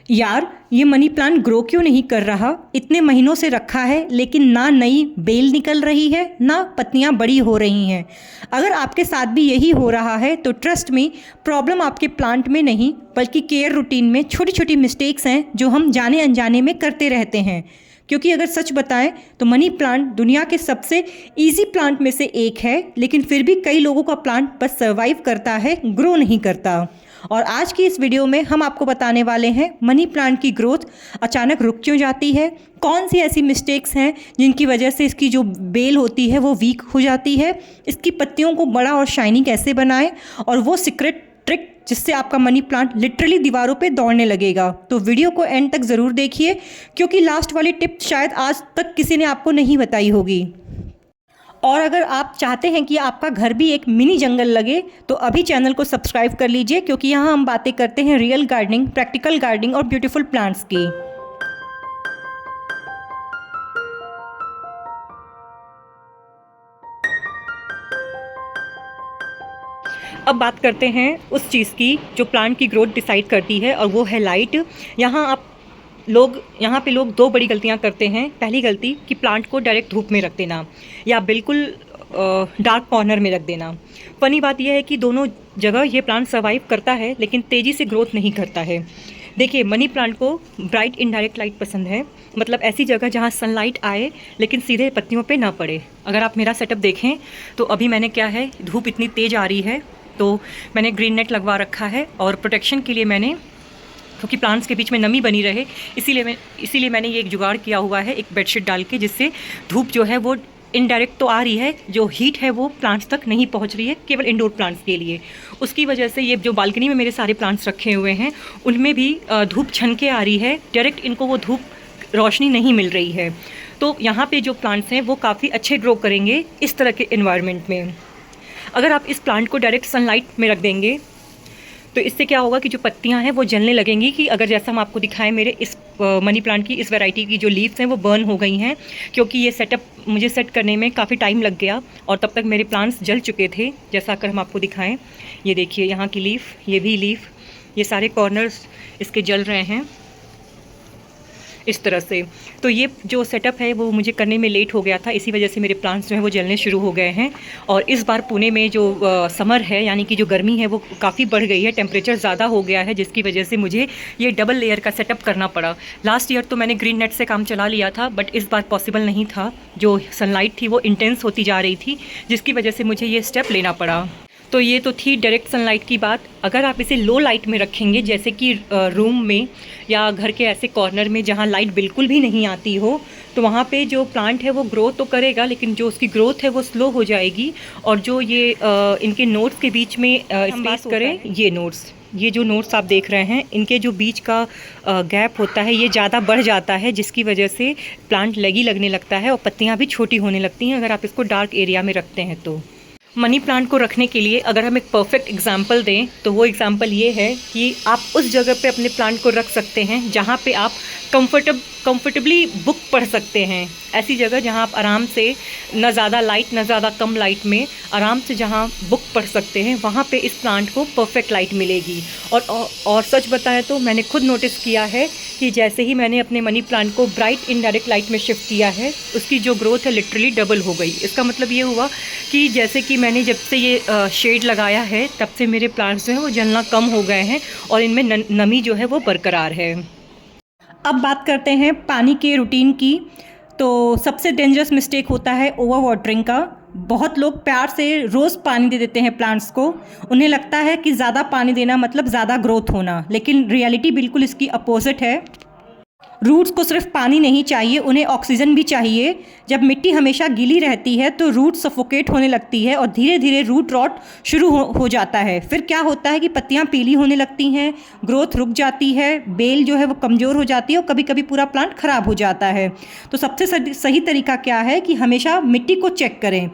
यार, ये money plant grow क्यों नहीं कर रहा? इतने महीनों से रखा है लेकिन ना नई बेल निकल रही है ना पत्तियां बड़ी हो रही हैं। अगर आपके साथ भी यही हो रहा है तो ट्रस्ट मी, प्रॉब्लम आपके प्लांट में नहीं बल्कि केयर रूटीन में छोटी छोटी मिस्टेक्स हैं जो हम जाने अनजाने में करते रहते हैं। क्योंकि अगर सच बताएं तो मनी प्लांट दुनिया के सबसे इजी प्लांट में से एक है, लेकिन फिर भी कई लोगों का प्लांट बस सर्वाइव करता है, ग्रो नहीं करता। और आज की इस वीडियो में हम आपको बताने वाले हैं मनी प्लांट की ग्रोथ अचानक रुक क्यों जाती है, कौन सी ऐसी मिस्टेक्स हैं जिनकी वजह से इसकी जो बेल होती है वो वीक हो जाती है, इसकी पत्तियों को बड़ा और शाइनी कैसे बनाएं, और वो सीक्रेट ट्रिक जिससे आपका मनी प्लांट लिटरली दीवारों पे दौड़ने लगेगा। तो वीडियो को एंड तक ज़रूर देखिए, क्योंकि लास्ट वाली टिप शायद आज तक किसी ने आपको नहीं बताई होगी। और अगर आप चाहते हैं कि आपका घर भी एक मिनी जंगल लगे तो अभी चैनल को सब्सक्राइब कर लीजिए, क्योंकि यहाँ हम बातें करते हैं रियल गार्डनिंग, प्रैक्टिकल गार्डनिंग और ब्यूटीफुल प्लांट्स की। अब बात करते हैं उस चीज़ की जो प्लांट की ग्रोथ डिसाइड करती है, और वो है लाइट। यहाँ पे लोग दो बड़ी गलतियाँ करते हैं। पहली गलती कि प्लांट को डायरेक्ट धूप में रख देना या बिल्कुल डार्क कॉर्नर में रख देना। फनी बात यह है कि दोनों जगह ये प्लांट सर्वाइव करता है लेकिन तेज़ी से ग्रोथ नहीं करता है। देखिए, मनी प्लांट को ब्राइट इनडायरेक्ट लाइट पसंद है, मतलब ऐसी जगह जहाँ सनलाइट आए लेकिन सीधे पत्तियों पे ना पड़े। अगर आप मेरा सेटअप देखें तो अभी मैंने क्या है, धूप इतनी तेज़ आ रही है तो मैंने ग्रीन नेट लगवा रखा है, और प्रोटेक्शन के लिए मैंने, क्योंकि प्लांट्स के बीच में नमी बनी रहे, इसीलिए मैंने ये एक जुगाड़ किया हुआ है, एक बेडशीट डाल के, जिससे धूप जो है वो इनडायरेक्ट तो आ रही है, जो हीट है वो प्लांट्स तक नहीं पहुंच रही है, केवल इंडोर प्लांट्स के लिए। उसकी वजह से ये जो बालकनी में मेरे सारे प्लांट्स रखे हुए हैं उनमें भी धूप छन के आ रही है, डायरेक्ट इनको वो धूप रोशनी नहीं मिल रही है। तो यहाँ पे जो प्लांट्स हैं वो काफ़ी अच्छे ग्रो करेंगे इस तरह के इन्वायरमेंट में। अगर आप इस प्लांट को डायरेक्ट सनलाइट में रख देंगे तो इससे क्या होगा कि जो पत्तियां हैं वो जलने लगेंगी, कि अगर जैसा हम आपको दिखाएं, मेरे इस मनी प्लांट की इस वैरायटी की जो लीव्स हैं वो बर्न हो गई हैं, क्योंकि ये सेटअप मुझे सेट करने में काफ़ी टाइम लग गया और तब तक मेरे प्लांट्स जल चुके थे। जैसा अगर हम आपको दिखाएं, ये देखिए यहाँ की लीफ, ये भी लीफ, ये सारे कॉर्नर्स इसके जल रहे हैं इस तरह से। तो ये जो सेटअप है वो मुझे करने में लेट हो गया था, इसी वजह से मेरे प्लांट्स जो हैं वो जलने शुरू हो गए हैं। और इस बार पुणे में जो समर है, यानी कि जो गर्मी है वो काफ़ी बढ़ गई है, टेम्परेचर ज़्यादा हो गया है, जिसकी वजह से मुझे ये डबल लेयर का सेटअप करना पड़ा। लास्ट ईयर तो मैंने ग्रीन नेट से काम चला लिया था, बट इस बार पॉसिबल नहीं था, जो सनलाइट थी वो इंटेंस होती जा रही थी, जिसकी वजह से मुझे ये स्टेप लेना पड़ा। तो ये तो थी डायरेक्ट सनलाइट की बात। अगर आप इसे लो लाइट में रखेंगे, जैसे कि रूम में या घर के ऐसे कॉर्नर में जहाँ लाइट बिल्कुल भी नहीं आती हो, तो वहाँ पे जो प्लांट है वो ग्रो तो करेगा, लेकिन जो उसकी ग्रोथ है वो स्लो हो जाएगी। और जो ये इनके नोड्स के बीच में स्पेस करें, ये नोड्स, ये जो नोड्स आप देख रहे हैं, इनके जो बीच का गैप होता है ये ज़्यादा बढ़ जाता है, जिसकी वजह से प्लांट लगी लगने लगता है और पत्तियाँ भी छोटी होने लगती हैं अगर आप इसको डार्क एरिया में रखते हैं। तो मनी प्लांट को रखने के लिए अगर हम एक परफेक्ट एग्जाम्पल दें तो वो एग्जाम्पल ये है कि आप उस जगह पे अपने प्लांट को रख सकते हैं जहाँ पे आप कंफर्टेबली बुक पढ़ सकते हैं। ऐसी जगह जहाँ आप आराम से, न ज़्यादा लाइट न ज़्यादा कम लाइट में, आराम से जहाँ बुक पढ़ सकते हैं, वहाँ पे इस प्लांट को परफेक्ट लाइट मिलेगी। और सच बताएं तो मैंने खुद नोटिस किया है कि जैसे ही मैंने अपने मनी प्लांट को ब्राइट इनडायरेक्ट लाइट में शिफ्ट किया है, उसकी जो ग्रोथ है लिटरली डबल हो गई। इसका मतलब ये हुआ कि जैसे कि मैंने जब से ये शेड लगाया है तब से मेरे प्लांट्स जो हैं वो जलना कम हो गए हैं और इनमें नमी जो है वो बरकरार है। अब बात करते हैं पानी के रूटीन की। तो सबसे डेंजरस मिस्टेक होता है ओवर वाटरिंग का। बहुत लोग प्यार से रोज़ पानी दे देते हैं प्लांट्स को। उन्हें लगता है कि ज़्यादा पानी देना मतलब ज़्यादा ग्रोथ होना, लेकिन रियलिटी बिल्कुल इसकी अपोजिट है। रूट्स को सिर्फ पानी नहीं चाहिए, उन्हें ऑक्सीजन भी चाहिए। जब मिट्टी हमेशा गीली रहती है तो रूट सफोकेट होने लगती है और धीरे धीरे रूट रॉट शुरू हो जाता है। फिर क्या होता है कि पत्तियां पीली होने लगती हैं, ग्रोथ रुक जाती है, बेल जो है वो कमज़ोर हो जाती है और कभी कभी पूरा प्लांट ख़राब हो जाता है। तो सबसे सही तरीका क्या है कि हमेशा मिट्टी को चेक करें।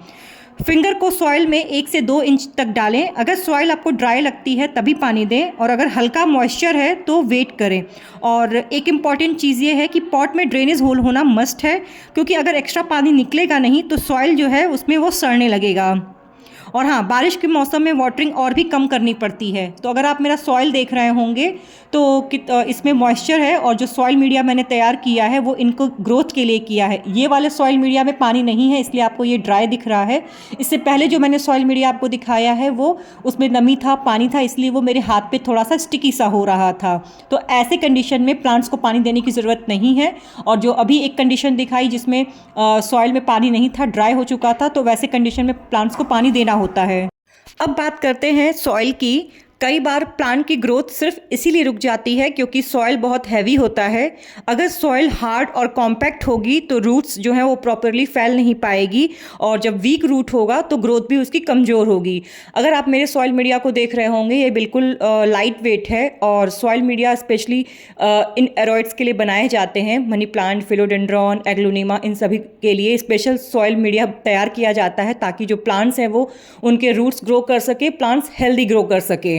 फिंगर को सॉइल में 1 से 2 इंच तक डालें। अगर सॉइल आपको ड्राई लगती है तभी पानी दें, और अगर हल्का मॉइस्चर है तो वेट करें। और एक इम्पॉर्टेंट चीज़ ये है कि पॉट में ड्रेनेज होल होना मस्ट है, क्योंकि अगर एक्स्ट्रा पानी निकलेगा नहीं तो सॉइल जो है उसमें वो सड़ने लगेगा। और हाँ, बारिश के मौसम में वाटरिंग और भी कम करनी पड़ती है। तो अगर आप मेरा सॉइल देख रहे होंगे तो इसमें मॉइस्चर है, और जो सॉइल मीडिया मैंने तैयार किया है वो इनको ग्रोथ के लिए किया है। ये वाले सॉइल मीडिया में पानी नहीं है, इसलिए आपको ये ड्राई दिख रहा है। इससे पहले जो मैंने सॉइल मीडिया आपको दिखाया है वो उसमें नमी था, पानी था, इसलिए वो मेरे हाथ पे थोड़ा सा स्टिकी सा हो रहा था। तो ऐसे कंडीशन में प्लांट्स को पानी देने की ज़रूरत नहीं है। और जो अभी एक कंडीशन दिखाई जिसमें सॉइल में पानी नहीं था, ड्राई हो चुका था, तो वैसे कंडीशन में प्लांट्स को पानी देना होता है। अब बात करते हैं सॉइल की। कई बार प्लांट की ग्रोथ सिर्फ इसीलिए रुक जाती है क्योंकि सॉइल बहुत हैवी होता है। अगर सॉइल हार्ड और कॉम्पैक्ट होगी तो रूट्स जो है वो प्रॉपरली फैल नहीं पाएगी, और जब वीक रूट होगा तो ग्रोथ भी उसकी कमज़ोर होगी। अगर आप मेरे सॉइल मीडिया को देख रहे होंगे, ये बिल्कुल लाइट वेट है, और सॉइल मीडिया स्पेशली इन एरॉइड्स के लिए बनाए जाते हैं। मनी प्लांट, फिलोडेंड्रॉन, एग्लोनिमा, इन सभी के लिए स्पेशल सॉइल मीडिया तैयार किया जाता है ताकि जो प्लांट्स हैं वो उनके रूट्स ग्रो कर सके, प्लांट्स हेल्दी ग्रो कर सके।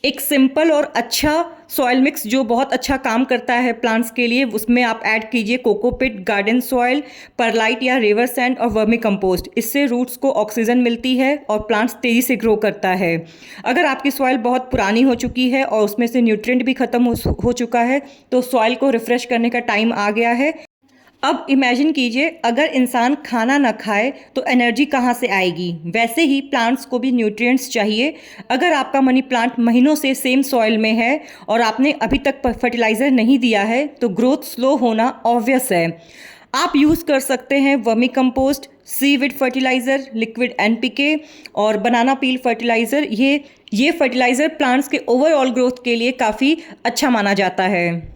एक सिंपल और अच्छा सॉइल मिक्स जो बहुत अच्छा काम करता है प्लांट्स के लिए, उसमें आप ऐड कीजिए कोकोपिट, गार्डन सॉइल, परलाइट या रिवर सैंड और वर्मी कंपोस्ट। इससे रूट्स को ऑक्सीजन मिलती है और प्लांट्स तेज़ी से ग्रो करता है। अगर आपकी सॉइल बहुत पुरानी हो चुकी है और उसमें से न्यूट्रिएंट भी ख़त्म हो चुका है तो सॉइल को रिफ़्रेश करने का टाइम आ गया है। अब इमेजिन कीजिए, अगर इंसान खाना ना खाए तो एनर्जी कहाँ से आएगी। वैसे ही प्लांट्स को भी न्यूट्रिएंट्स चाहिए। अगर आपका मनी प्लांट महीनों से सेम सॉइल में है और आपने अभी तक फर्टिलाइज़र नहीं दिया है तो ग्रोथ स्लो होना ऑब्वियस है। आप यूज़ कर सकते हैं vermi compost, seaweed fertiliser, liquid NPK और बनाना पील फर्टिलाइज़र। ये फर्टिलाइज़र प्लांट्स के ओवरऑल ग्रोथ के लिए काफ़ी अच्छा माना जाता है।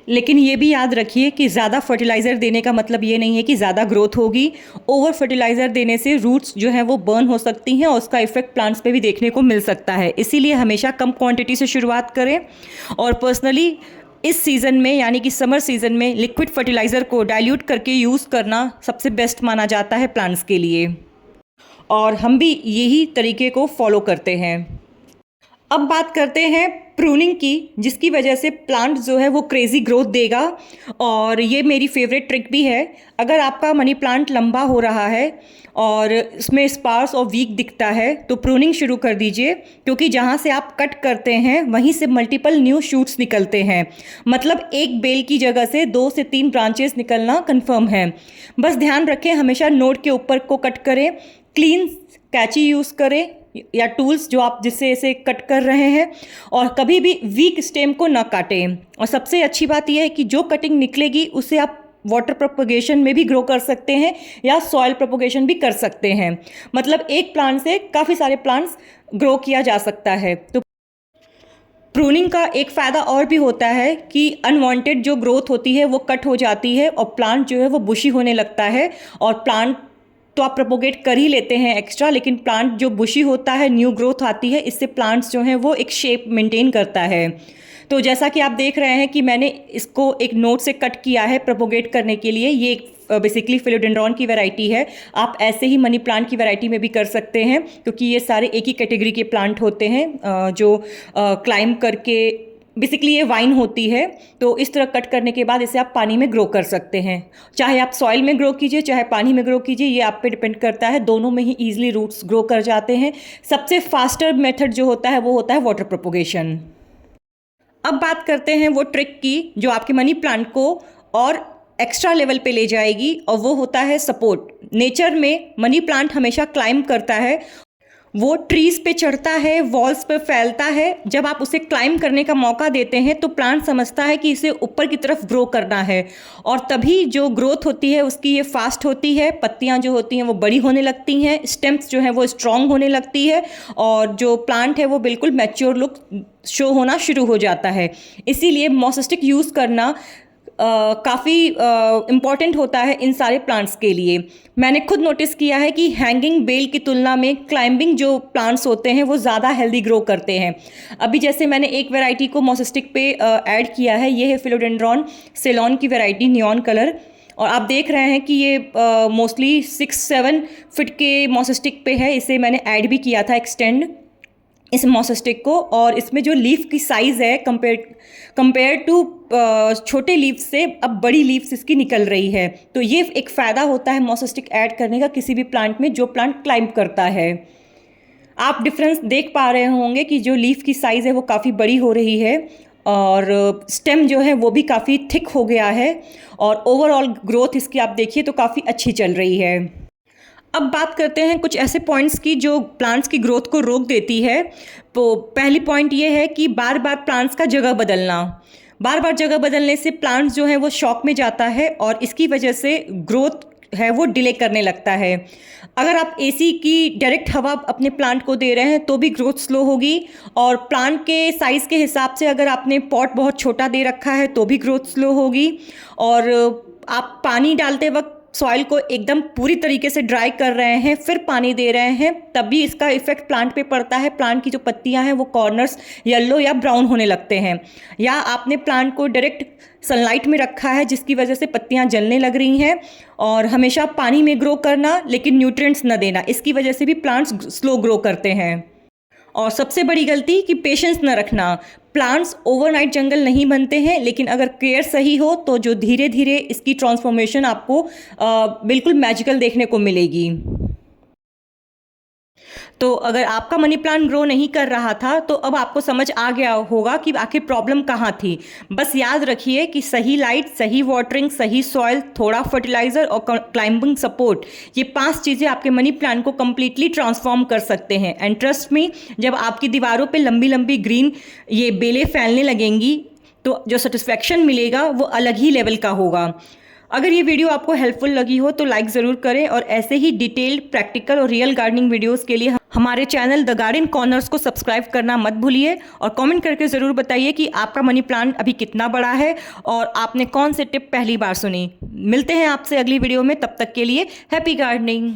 लेकिन ये भी याद रखिए कि ज़्यादा फर्टिलाइज़र देने का मतलब ये नहीं है कि ज़्यादा ग्रोथ होगी। ओवर फर्टिलाइज़र देने से रूट्स जो हैं वो बर्न हो सकती हैं और उसका इफ़ेक्ट प्लांट्स पे भी देखने को मिल सकता है। इसीलिए हमेशा कम क्वांटिटी से शुरुआत करें। और पर्सनली इस सीज़न में यानी कि समर सीज़न में लिक्विड फर्टिलाइज़र को डाइल्यूट करके यूज़ करना सबसे बेस्ट माना जाता है प्लांट्स के लिए, और हम भी यही तरीके को फॉलो करते हैं। अब बात करते हैं प्रूनिंग की, जिसकी वजह से प्लांट जो है वो क्रेज़ी ग्रोथ देगा, और ये मेरी फेवरेट ट्रिक भी है। अगर आपका मनी प्लांट लंबा हो रहा है और इसमें स्पार्स और वीक दिखता है तो प्रूनिंग शुरू कर दीजिए, क्योंकि जहाँ से आप कट करते हैं वहीं से मल्टीपल न्यू शूट्स निकलते हैं। मतलब एक बेल की जगह से 2 से 3 ब्रांचेस निकलना कंफर्म है। बस ध्यान रखें, हमेशा नोड के ऊपर को कट करें, क्लीन कैंची यूज़ करें या टूल्स जो आप जिससे इसे कट कर रहे हैं, और कभी भी वीक स्टेम को न काटें। और सबसे अच्छी बात यह है कि जो कटिंग निकलेगी उसे आप वाटर प्रोपगेशन में भी ग्रो कर सकते हैं या सॉइल प्रोपगेशन भी कर सकते हैं। मतलब एक प्लांट से काफ़ी सारे प्लांट्स ग्रो किया जा सकता है। तो प्रूनिंग का एक फ़ायदा और भी होता है कि अनवांटेड जो ग्रोथ होती है वो कट हो जाती है और प्लांट जो है वो बुशी होने लगता है। और प्लांट तो आप प्रोपोगेट कर ही लेते हैं एक्स्ट्रा, लेकिन प्लांट जो बुशी होता है, न्यू ग्रोथ आती है, इससे प्लांट्स जो हैं वो एक शेप मेंटेन करता है। तो जैसा कि आप देख रहे हैं कि मैंने इसको एक नोट से कट किया है प्रोपोगेट करने के लिए। ये बेसिकली फिलोडेंड्रॉन की वैरायटी है। आप ऐसे ही मनी प्लांट की वैरायटी में भी कर सकते हैं, क्योंकि ये सारे एक ही कैटेगरी के प्लांट होते हैं जो क्लाइंब करके बेसिकली ये वाइन होती है। तो इस तरह कट करने के बाद इसे आप पानी में ग्रो कर सकते हैं। चाहे आप सॉइल में ग्रो कीजिए चाहे पानी में ग्रो कीजिए, ये आप पे डिपेंड करता है। दोनों में ही ईजिली रूट्स ग्रो कर जाते हैं। सबसे फास्टर मेथड जो होता है वो होता है वाटर प्रोपोगेशन। अब बात करते हैं वो ट्रिक की जो आपके मनी प्लांट को और एक्स्ट्रा लेवल पे ले जाएगी, और वो होता है सपोर्ट। नेचर में मनी प्लांट हमेशा क्लाइंब करता है, वो ट्रीज़ पे चढ़ता है, वॉल्स पे फैलता है। जब आप उसे क्लाइंब करने का मौका देते हैं तो प्लांट समझता है कि इसे ऊपर की तरफ ग्रो करना है, और तभी जो ग्रोथ होती है उसकी ये फास्ट होती है। पत्तियां जो होती हैं वो बड़ी होने लगती हैं, स्टेम्स जो हैं वो स्ट्रॉन्ग होने लगती है, और जो प्लांट है वो बिल्कुल मैच्योर लुक शो होना शुरू हो जाता है। इसीलिए मॉसेस्टिक यूज़ करना काफ़ी इम्पॉर्टेंट होता है इन सारे प्लांट्स के लिए। मैंने खुद नोटिस किया है कि हैंगिंग बेल की तुलना में क्लाइंबिंग जो प्लांट्स होते हैं वो ज़्यादा हेल्दी ग्रो करते हैं। अभी जैसे मैंने एक वैरायटी को मॉसेस्टिक पे ऐड किया है, ये है फिलोडेंड्रॉन सेलॉन की वैरायटी नियॉन कलर, और आप देख रहे हैं कि ये मोस्टली 6-7 फीट के मॉसेस्टिक पे है। इसे मैंने ऐड भी किया था एक्सटेंड, इस मॉसस्टिक को, और इसमें जो लीफ की साइज़ है कंपेयर टू छोटे लीफ से अब बड़ी लीव्स इसकी निकल रही है। तो ये एक फ़ायदा होता है मॉसस्टिक ऐड करने का किसी भी प्लांट में जो प्लांट क्लाइंब करता है। आप डिफरेंस देख पा रहे होंगे कि जो लीफ की साइज़ है वो काफ़ी बड़ी हो रही है, और स्टेम जो है वो भी काफ़ी थिक हो गया है, और ओवरऑल ग्रोथ इसकी आप देखिए तो काफ़ी अच्छी चल रही है। अब बात करते हैं कुछ ऐसे पॉइंट्स की जो प्लांट्स की ग्रोथ को रोक देती है। तो पहली पॉइंट ये है कि बार बार प्लांट्स का जगह बदलना। बार बार जगह बदलने से प्लांट्स जो है वो शॉक में जाता है, और इसकी वजह से ग्रोथ है वो डिले करने लगता है। अगर आप एसी की डायरेक्ट हवा अपने प्लांट को दे रहे हैं तो भी ग्रोथ स्लो होगी, और प्लांट के साइज़ के हिसाब से अगर आपने पॉट बहुत छोटा दे रखा है तो भी ग्रोथ स्लो होगी। और आप पानी डालते वक्त सॉइल को एकदम पूरी तरीके से ड्राई कर रहे हैं फिर पानी दे रहे हैं, तब भी इसका इफेक्ट प्लांट पे पड़ता है। प्लांट की जो पत्तियां हैं वो कॉर्नर्स येलो या ब्राउन होने लगते हैं, या आपने प्लांट को डायरेक्ट सनलाइट में रखा है जिसकी वजह से पत्तियां जलने लग रही हैं। और हमेशा पानी में ग्रो करना लेकिन न्यूट्रिएंट्स न देना, इसकी वजह से भी प्लांट्स स्लो ग्रो करते हैं। और सबसे बड़ी गलती कि पेशेंस न रखना। प्लांट्स ओवरनाइट जंगल नहीं बनते हैं, लेकिन अगर केयर सही हो तो जो धीरे धीरे इसकी ट्रांसफॉर्मेशन आपको बिल्कुल मैजिकल देखने को मिलेगी। तो अगर आपका मनी प्लांट ग्रो नहीं कर रहा था तो अब आपको समझ आ गया होगा कि आखिर प्रॉब्लम कहाँ थी। बस याद रखिए कि सही लाइट, सही वाटरिंग, सही सॉइल, थोड़ा फर्टिलाइजर और क्लाइंबिंग सपोर्ट, ये 5 चीज़ें आपके मनी प्लांट को कम्प्लीटली ट्रांसफॉर्म कर सकते हैं। एंड ट्रस्ट मी, जब आपकी दीवारों पे लंबी लंबी ग्रीन ये बेलें फैलने लगेंगी तो जो सेटिस्फैक्शन मिलेगा वो अलग ही लेवल का होगा। अगर ये वीडियो आपको हेल्पफुल लगी हो तो लाइक ज़रूर करें, और ऐसे ही डिटेल्ड, प्रैक्टिकल और रियल गार्डनिंग वीडियोस के लिए हमारे चैनल द गार्डन कॉर्नर्स को सब्सक्राइब करना मत भूलिए। और कमेंट करके ज़रूर बताइए कि आपका मनी प्लांट अभी कितना बड़ा है और आपने कौन से टिप पहली बार सुनी। मिलते हैं आपसे अगली वीडियो में, तब तक के लिए हैप्पी गार्डनिंग।